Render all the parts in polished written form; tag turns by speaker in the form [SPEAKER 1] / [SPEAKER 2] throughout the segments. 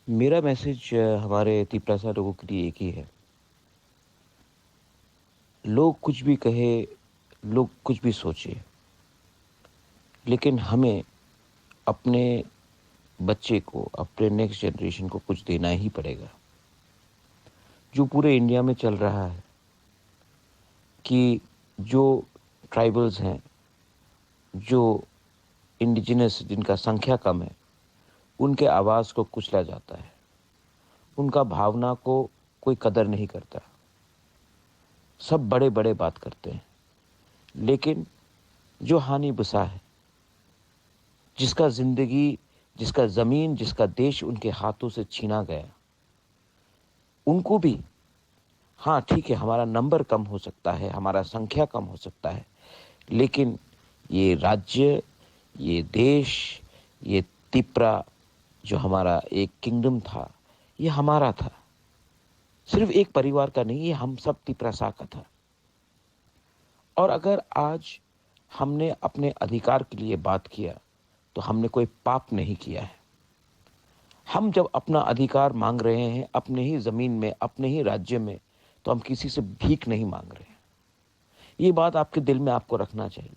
[SPEAKER 1] मेरा मैसेज हमारे तिपरासा लोगों के लिए एक ही है। लोग कुछ भी कहे, लोग कुछ भी सोचे, लेकिन हमें अपने बच्चे को, अपने नेक्स्ट जनरेशन को कुछ देना ही पड़ेगा। जो पूरे इंडिया में चल रहा है कि जो ट्राइबल्स हैं, जो इंडिजिनस जिनका संख्या कम है, उनके आवाज़ को कुचला जाता है। उनका भावना को कोई कदर नहीं करता। सब बड़े बड़े बात करते हैं, लेकिन जो हानि बसा है, जिसका ज़िंदगी, जिसका ज़मीन, जिसका देश उनके हाथों से छीना गया, उनको भी, हाँ ठीक है, हमारा नंबर कम हो सकता है, हमारा संख्या कम हो सकता है, लेकिन ये राज्य, ये देश, ये तिपरा जो हमारा एक किंगडम था, ये हमारा था। सिर्फ एक परिवार का नहीं, ये हम सब तिपरासा का था। और अगर आज हमने अपने अधिकार के लिए बात किया, तो हमने कोई पाप नहीं किया है। हम जब अपना अधिकार मांग रहे हैं अपने ही ज़मीन में, अपने ही राज्य में, तो हम किसी से भीख नहीं मांग रहे हैं। ये बात आपके दिल में आपको रखना चाहिए।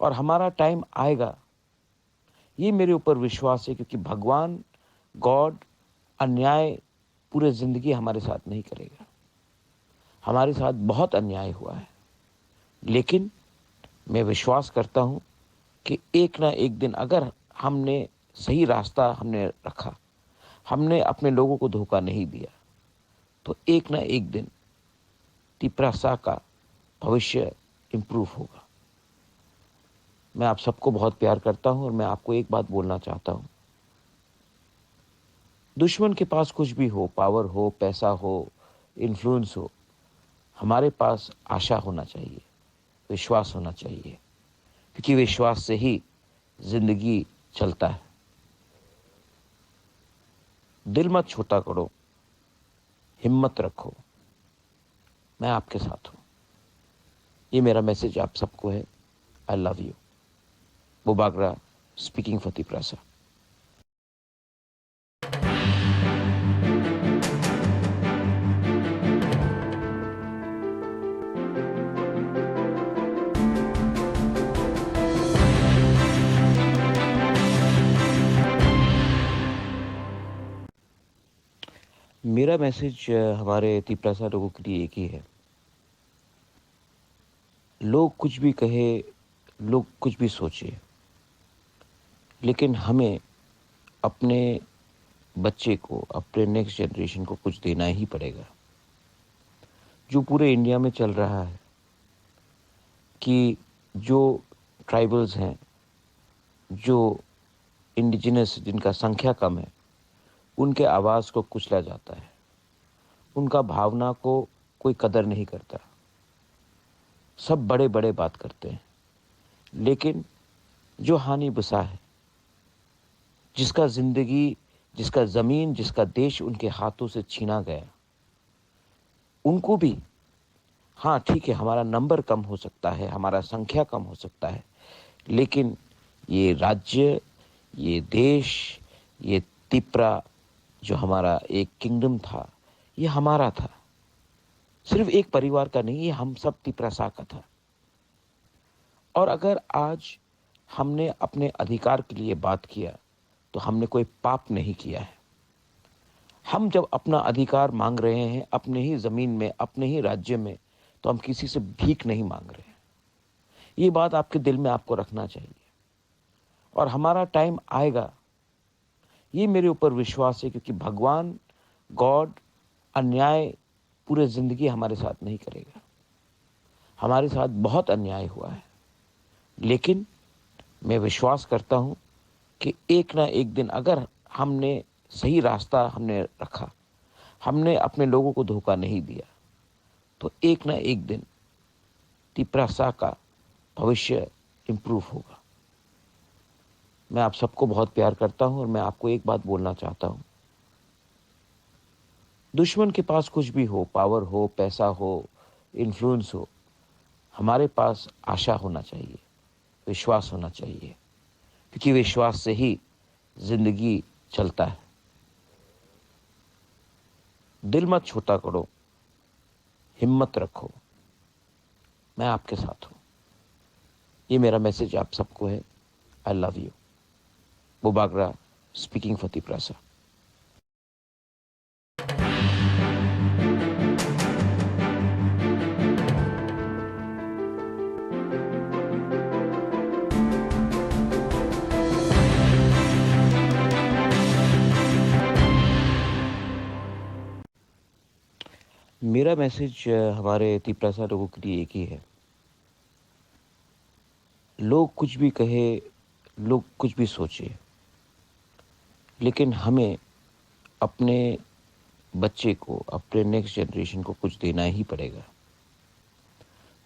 [SPEAKER 1] और हमारा टाइम आएगा, ये मेरे ऊपर विश्वास है, क्योंकि भगवान, गॉड, अन्याय पूरे ज़िंदगी हमारे साथ नहीं करेगा। हमारे साथ बहुत अन्याय हुआ है, लेकिन मैं विश्वास करता हूँ कि एक ना एक दिन अगर हमने सही रास्ता हमने रखा, हमने अपने लोगों को धोखा नहीं दिया, तो एक ना एक दिन तिपरासा का भविष्य इम्प्रूव होगा। मैं आप सबको बहुत प्यार करता हूं और मैं आपको एक बात बोलना चाहता हूं। दुश्मन के पास कुछ भी हो, पावर हो, पैसा हो, इन्फ्लुएंस हो, हमारे पास आशा होना चाहिए, विश्वास होना चाहिए, क्योंकि विश्वास से ही जिंदगी चलता है। दिल मत छोटा करो, हिम्मत रखो, मैं आपके साथ हूं। ये मेरा मैसेज आप सबको है। I love you. Bubagra speaking for Tiprasa. मेरा मैसेज हमारे तिपरासा लोगों के लिए एक ही है। लोग कुछ भी कहे, लोग कुछ भी सोचे, लेकिन हमें अपने बच्चे को, अपने नेक्स्ट जनरेशन को कुछ देना ही पड़ेगा। जो पूरे इंडिया में चल रहा है कि जो ट्राइबल्स हैं, जो इंडिजिनस जिनका संख्या कम है, उनके आवाज़ को कुचला जाता है। उनका भावना को कोई कदर नहीं करता। सब बड़े बड़े बात करते हैं, लेकिन जो हानि बसा है, जिसका ज़िंदगी, जिसका ज़मीन, जिसका देश उनके हाथों से छीना गया, उनको भी, हाँ ठीक है, हमारा नंबर कम हो सकता है, हमारा संख्या कम हो सकता है, लेकिन ये राज्य, ये देश, ये तिपरा जो हमारा एक किंगडम था, ये हमारा था। सिर्फ एक परिवार का नहीं, ये हम सब तिपरासा का था। और अगर आज हमने अपने अधिकार के लिए बात किया, तो हमने कोई पाप नहीं किया है। हम जब अपना अधिकार मांग रहे हैं अपने ही ज़मीन में, अपने ही राज्य में, तो हम किसी से भीख नहीं मांग रहे हैं। ये बात आपके दिल में आपको रखना चाहिए। और हमारा टाइम आएगा, ये मेरे ऊपर विश्वास है, क्योंकि भगवान, गॉड, अन्याय पूरे ज़िंदगी हमारे साथ नहीं करेगा। हमारे साथ बहुत अन्याय हुआ है, लेकिन मैं विश्वास करता हूँ कि एक ना एक दिन अगर हमने सही रास्ता हमने रखा, हमने अपने लोगों को धोखा नहीं दिया, तो एक ना एक दिन तिपरासा का भविष्य इम्प्रूव होगा। मैं आप सबको बहुत प्यार करता हूं और मैं आपको एक बात बोलना चाहता हूं। दुश्मन के पास कुछ भी हो, पावर हो, पैसा हो, इन्फ्लुएंस हो, हमारे पास आशा होना चाहिए, विश्वास होना चाहिए, क्योंकि विश्वास से ही जिंदगी चलता है। दिल मत छोटा करो, हिम्मत रखो, मैं आपके साथ हूँ। ये मेरा मैसेज आप सबको है। I love you. Bubagra speaking for Tiprasa. मेरा मैसेज हमारे तिपरासा लोगों के लिए एक ही है। लोग कुछ भी कहे, लोग कुछ भी सोचे, लेकिन हमें अपने बच्चे को, अपने नेक्स्ट जनरेशन को कुछ देना ही पड़ेगा।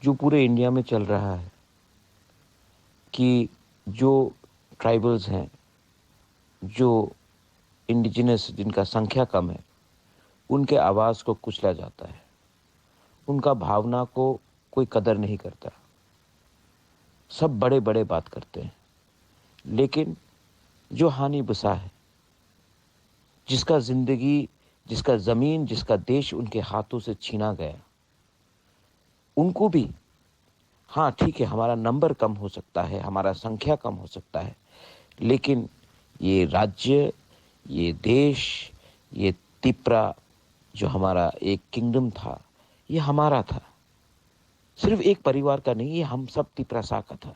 [SPEAKER 1] जो पूरे इंडिया में चल रहा है कि जो ट्राइबल्स हैं, जो इंडिजिनस जिनका संख्या कम है, उनके आवाज़ को कुचला जाता है, उनका भावना को कोई कदर नहीं करता। सब बड़े बड़े बात करते हैं, लेकिन जो हानि बसा है, जिसका ज़िंदगी, जिसका ज़मीन, जिसका देश उनके हाथों से छीना गया, उनको भी, हाँ ठीक है, हमारा नंबर कम हो सकता है, हमारा संख्या कम हो सकता है, लेकिन ये राज्य, ये देश, ये तिपरा जो हमारा एक किंगडम था, ये हमारा था। सिर्फ एक परिवार का नहीं, ये हम सब तिपरासा का था।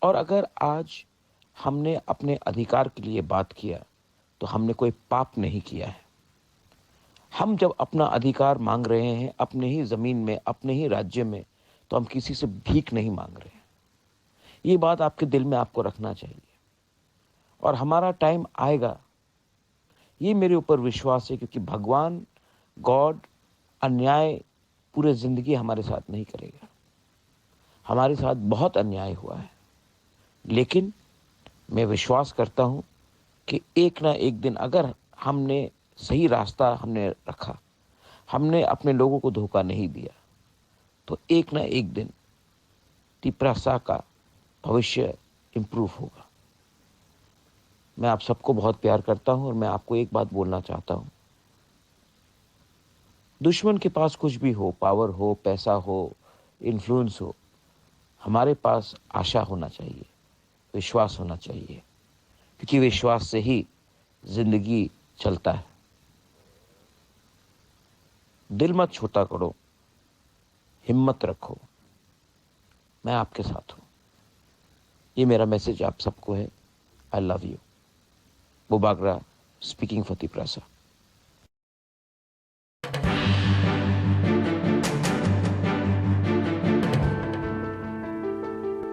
[SPEAKER 1] और अगर आज हमने अपने अधिकार के लिए बात किया तो हमने कोई पाप नहीं किया है। हम जब अपना अधिकार मांग रहे हैं अपने ही ज़मीन में, अपने ही राज्य में, तो हम किसी से भीख नहीं मांग रहे हैं। ये बात आपके दिल में आपको रखना चाहिए। और हमारा टाइम आएगा, ये मेरे ऊपर विश्वास है, क्योंकि भगवान, गॉड, अन्याय पूरे ज़िंदगी हमारे साथ नहीं करेगा। हमारे साथ बहुत अन्याय हुआ है, लेकिन मैं विश्वास करता हूँ कि एक ना एक दिन अगर हमने सही रास्ता हमने रखा, हमने अपने लोगों को धोखा नहीं दिया, तो एक ना एक दिन तिपरासा का भविष्य इम्प्रूव होगा। मैं आप सबको बहुत प्यार करता हूँ और मैं आपको एक बात बोलना चाहता हूँ। दुश्मन के पास कुछ भी हो, पावर हो, पैसा हो, इन्फ्लुएंस हो, हमारे पास आशा होना चाहिए, विश्वास होना चाहिए, क्योंकि विश्वास से ही जिंदगी चलता है। दिल मत छोटा करो, हिम्मत रखो, मैं आपके साथ हूँ। ये मेरा मैसेज आप सबको है। I love you. Bubagra speaking for Tiprasa.